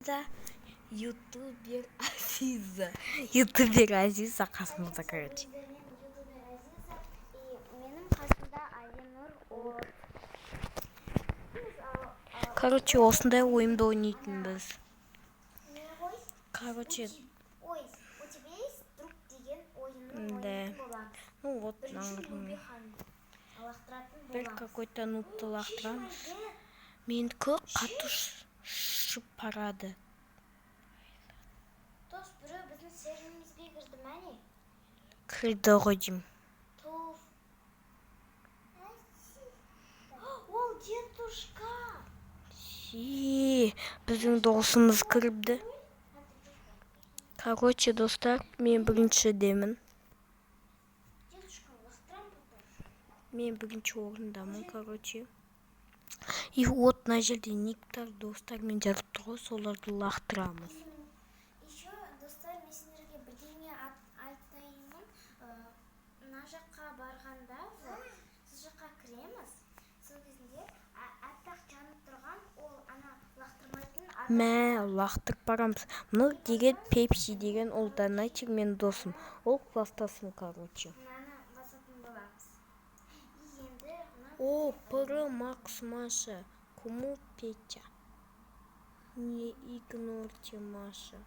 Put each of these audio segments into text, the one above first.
Да, ютубер Азиза қасымызда, короче. Менің қасымда Алинур. Короче, осындай ойымды ойнайтынбыз. Короче, Ой, у тебя есть друг деген ойынның да. ойнайтын боламыз. Ну вот, бір какой-то нутты лақтырамыз. Менікі қатты ұшып барады. Дос, біреу біздің серверімізге кірді, мәне? Кірді ғой деймін. Ол дедушка. Біздің досымыз кіріпті. Короче, достар, мен біріншідемін. Мен бірінші орындамын, короче. И вот мына жерде некоторые достармен жазып тұр ғой, соларды лақтырамыз. Еще, достар, мен сендерге бірдеңе айтайынмын. Мына жаққа барғанда, сіз жаққа кіреміз. Сол кезінде аппақ жанып тұрған, ол ана лақтырмайтын Мә, лақтырып барамыз. Мұны деген Пепси деген ол донатер мен досым. Ол кластасым, короче. О, Пыры, Макс, Маша. Кому Петя? Не игнорьте Маша.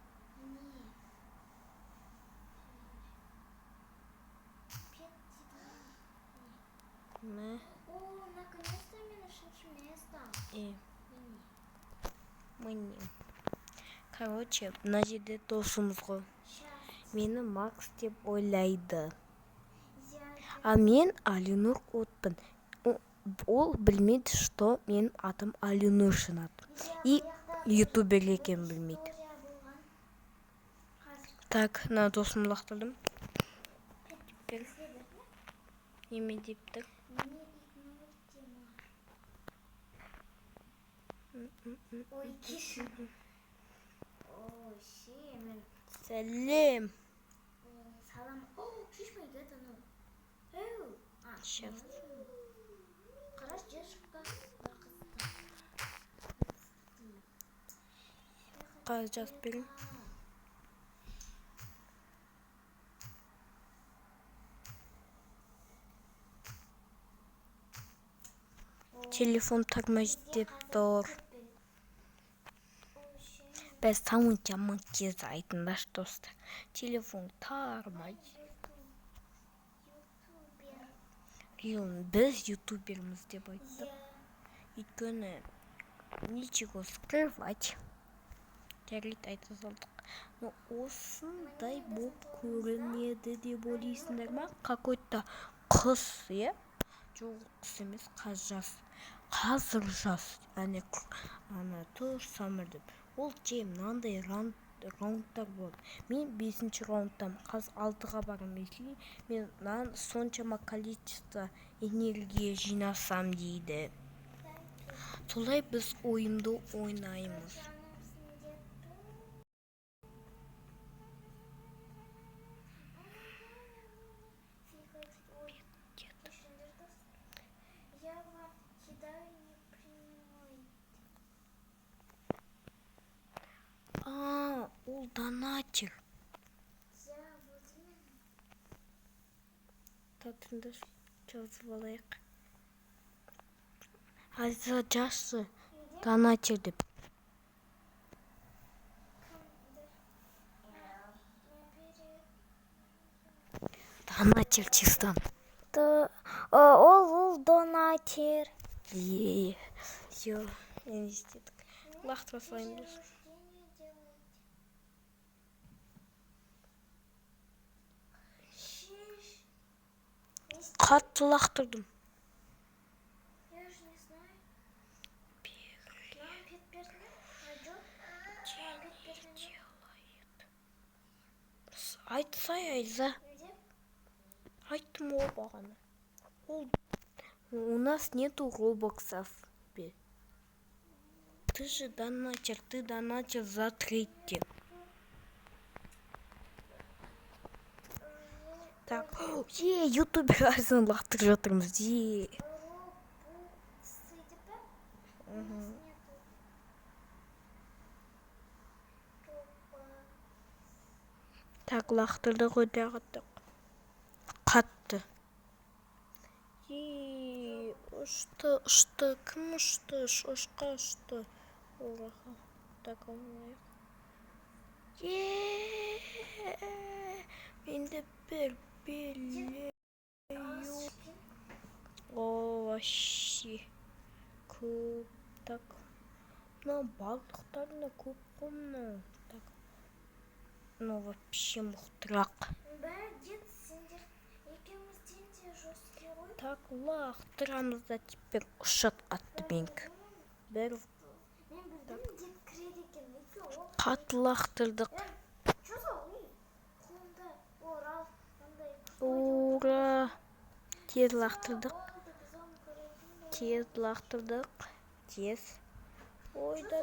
Мә. О, наконец-то мен үшінші местам. Міне. Короче, мына жерде досымыз ғой. Мені Макс деп ойлайды. А мен Алинур отпын. Ол білмейді, что мен атым Алинур шынат. И ютубер екен білмейді. Так, на досым лақтырдым. Неме депті? Ой, кешір. Сәлем. Салам. Шешмейді, это ну. Сейчас. Қараш, дедушка. Қазір жазып берейін. Телефон тормозит деп тұр. Біз самый жаман кез айтындар, достар. Телефон тормозит. Біз ютуберміз деп айттық. Өйткені ничего скрывать. Жарайды айта салдық. Но осындай боп көрінеді деп ойлайсыңдар ма? Какой-то қыз, е? Жоқ, қыз емес, қазір жас. Ана тұр самыр деп. Ол мынандай раундтар болды. Мен 5-ші раундтам. Қазір 6-ға барам, если мен соншама количество энергия жинасам дейді. Солай біз ойымды ойнаймыз. Ол донатер. Татында жазып алайық. Азиза жазшы донатер деп. Донатер чистан. Ол донатер. Все, инвеститік. Лақтыра салайын дос. Қатты лақтырдым. Айтсай, Айза. Айттым ол бағана. У нас нету робоксов. Ты же донатер, ты донатер за третье. Так, ютубер азын лақтырып жатырмыз. Так, лақтырдық, өте қатты. Ұшты. Кім ұшты? Шошқа ұшты. Ораға. Так, алайық. Менде бір беле. О, вообще. Көп. Так. Мына балдықтарына көп қомны. Так. Ну, вообще мұқтырақ. Дед, сендер екеумізден де жостер ғой. Так, лақтырамыз да теперь ұшат қатты бенк. Бір. Мен білдім, дед кіреді екен. Қатты лақтырдық. Ура! Тез лақтырдық. Тез. Ой, да.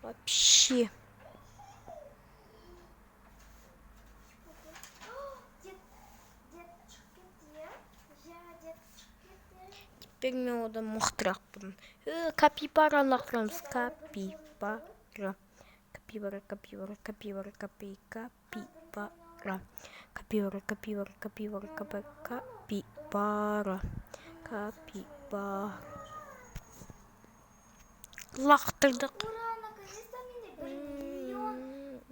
Вообще. Теперь мен одан мұқтырақпын. Капибара лақтырамыз. Капибара. Лақтырдық. Ура, наконец-то менде 1 миллион.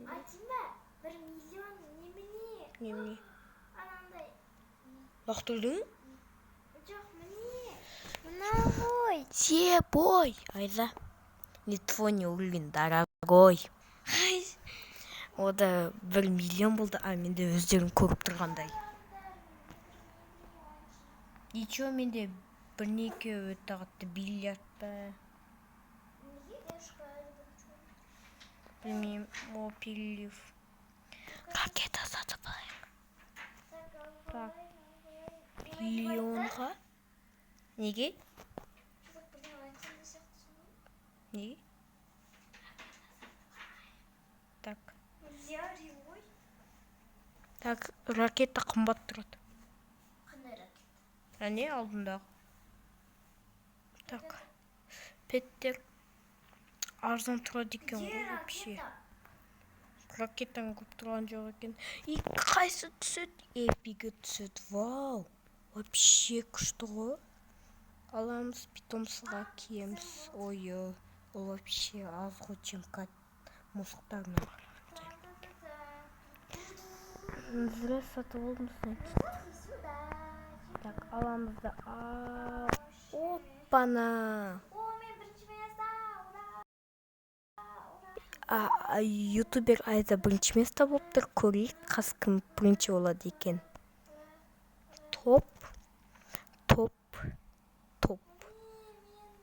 Атима, 1 миллион немене? Анандай. Лақтырдың? Жоқ, міне. Мына ғой. Себой. Айда. Не твой не уровень, дорогой. Ода 1 миллион болды, а менде өздерін көріп тұрғандай. Ничего, менде бірнеке өте қатты биллиард па. Білмеймін, о, перелив. Ракета сатып алайық. Так, миллионға. Неге? Неге? Так. Так, ракета қымбат тұрады. Қандай ракета? Әне алдындағы. Так. Петтер арзан тұрады екен ғой вообще. Ракетаң көп тұрған жоқ екен. И қайсы түседі? Эпигі түседі. Вау. Вообще күшті ғой. Аламыз, питомсыға киеміз. Ой, ол вообще аз ғой чемка мұсықтарына. Зря сатып алдым. Так, аламыз да. Опана. Ютубер Айза бірінші место болып тұр. Көрейік, қас кім бірінші болады екен. Топ.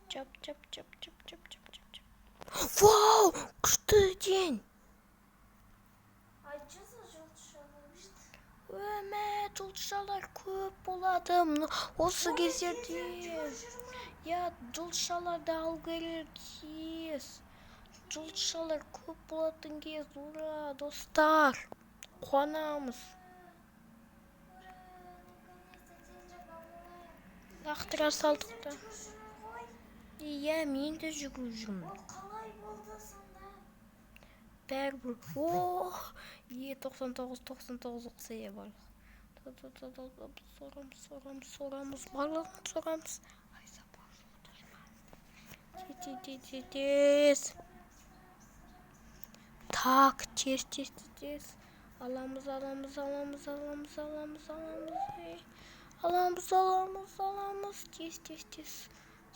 Чап. Вау, күшті день. Жылшалар көп болады. Осы кездерде. Я жылшаларды алу керек. Жылшалар көп болатын кез. Ура, достар. Қуанамыз. Лақтыра салдық та. Иә, мен де жүгіріп жүрмін. Қалай болды сонда? Бәрібір. О, 99 ұқсая бар. Сорамыз. Айза бар. Тез. Так, тез. Аламыз.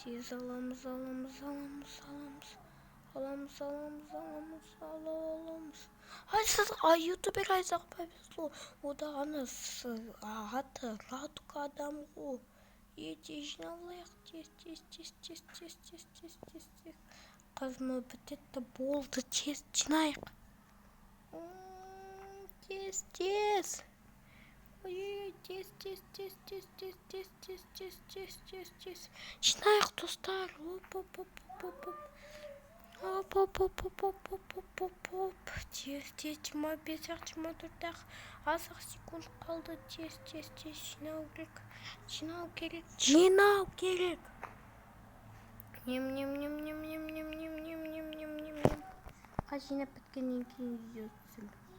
Тез аламыз. Ютубер Айзаға повезло. Ода анасы аты Радуга адам ғой. Тез жиналайық. Тез. Қазма бітетті болды. Тез жинайық. Тез. Ой, тез. Жинайық, достар. Тез. 25-24 азық секунд қалды. Тез. Жинау керек. Нем. жинап біткеннен кейін видео түсірдім.